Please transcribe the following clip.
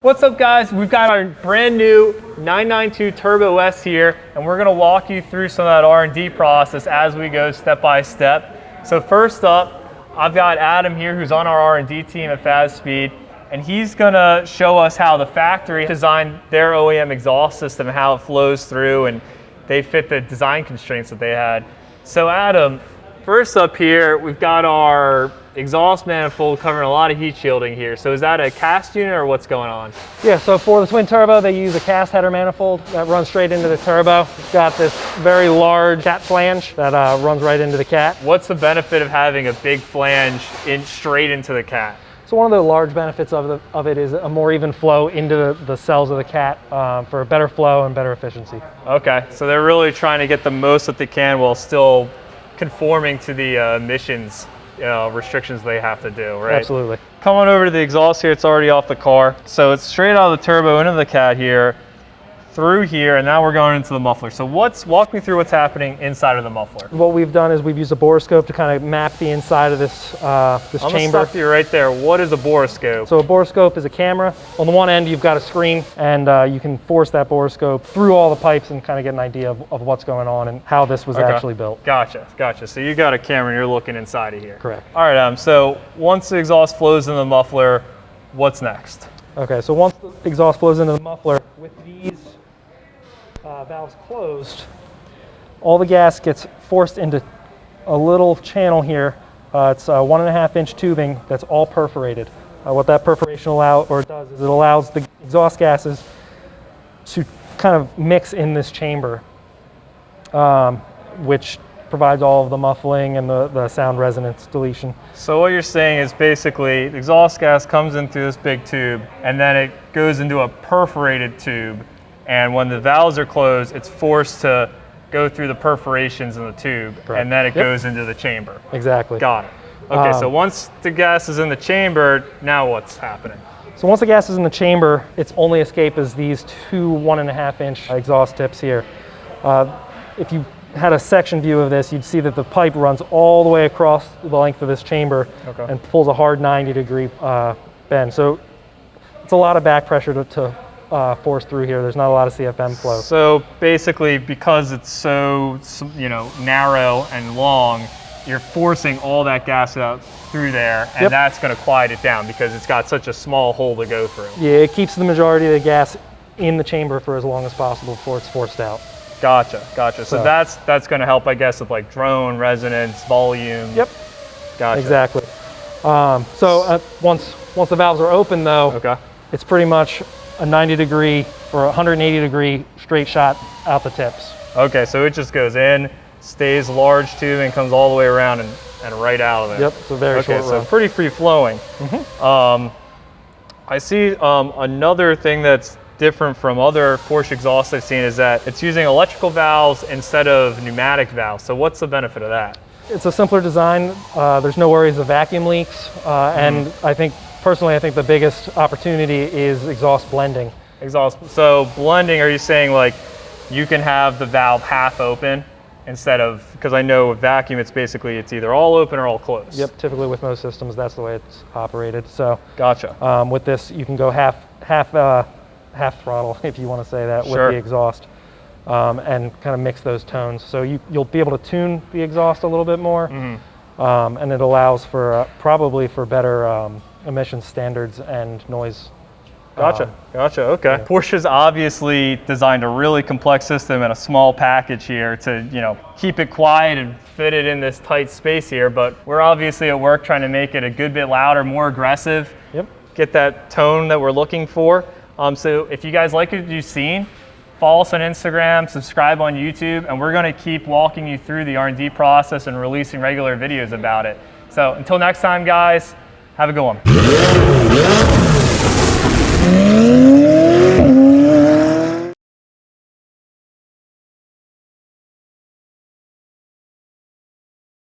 What's up guys, we've got our brand new 992 Turbo S here, and we're gonna walk you through some of that R&D process as we go step by step. So first up, I've got Adam here who's on our R&D team at Fabspeed, and he's gonna show us how the factory designed their OEM exhaust system and how it flows through, and they fit the design constraints that they had. So Adam, first up here, we've got our exhaust manifold covering a lot of heat shielding here. So is that a cast unit or what's going on? Yeah, so for the twin turbo, they use a cast header manifold that runs straight into the turbo. It's got this very large cat flange that runs right into the cat. What's the benefit of having a big flange straight into the cat? So one of the large benefits of it is a more even flow into the cells of the cat for a better flow and better efficiency. Okay, so they're really trying to get the most that they can while still conforming to the emissions restrictions they have to do, right? Absolutely. Come on over to the exhaust here, it's already off the car. So it's straight out of the turbo into the cat here, through here, and now we're going into the muffler. So walk me through what's happening inside of the muffler. What we've done is we've used a borescope to kind of map the inside of this I'm chamber. gonna stop you right there. What is a borescope? So a borescope is a camera. On the one end, you've got a screen, and you can force that borescope through all the pipes and kind of get an idea of what's going on and how this was actually built. Gotcha. So you got a camera and you're looking inside of here. Correct. All right, so once the exhaust flows in the muffler, what's next? Okay, so once the exhaust flows into the muffler, with these valves closed, all the gas gets forced into a little channel here. It's a 1.5 inch tubing that's all perforated. What that perforation does is it allows the exhaust gases to kind of mix in this chamber, which provides all of the muffling and the sound resonance deletion. So what you're saying is basically the exhaust gas comes in through this big tube and then it goes into a perforated tube, and when the valves are closed, it's forced to go through the perforations in the tube. Correct. And then it goes into the chamber. Exactly. Got it. Okay, so once the gas is in the chamber, now what's happening? So once the gas is in the chamber, its only escape is these two 1.5 inch exhaust tips here. If you had a section view of this, you'd see that the pipe runs all the way across the length of this chamber and pulls a hard 90-degree bend. So it's a lot of back pressure to force through here. There's not a lot of CFM flow. So basically, because it's so narrow and long, you're forcing all that gas out through there, and that's going to quiet it down because it's got such a small hole to go through. Yeah, it keeps the majority of the gas in the chamber for as long as possible before it's forced out. Gotcha. So that's going to help, I guess, with like drone, resonance, volume. Yep. Gotcha. Exactly. Once the valves are open, though, it's pretty much a 90-degree or 180-degree straight shot out the tips. Okay, so it just goes in, stays large tube, and comes all the way around and right out of it. Yep, it's a very short run. So pretty free flowing. I see another thing that's different from other Porsche exhausts I've seen is that it's using electrical valves instead of pneumatic valves. So what's the benefit of that? It's a simpler design. There's no worries of vacuum leaks, and personally, I think the biggest opportunity is exhaust blending. So blending, are you saying like you can have the valve half open instead of, because I know with vacuum it's either all open or all closed. Yep, typically with most systems that's the way it's operated. So gotcha. With this you can go half throttle, if you want to say that, with the exhaust, and kind of mix those tones. So you'll be able to tune the exhaust a little bit more, and it allows for probably for better emission standards and noise. Gotcha. Okay. Yeah. Porsche's obviously designed a really complex system and a small package here to keep it quiet and fit it in this tight space here. But we're obviously at work trying to make it a good bit louder, more aggressive. Yep. Get that tone that we're looking for. So if you guys like what you've seen, follow us on Instagram, subscribe on YouTube, and we're going to keep walking you through the R&D process and releasing regular videos about it. So until next time, guys, have a good one.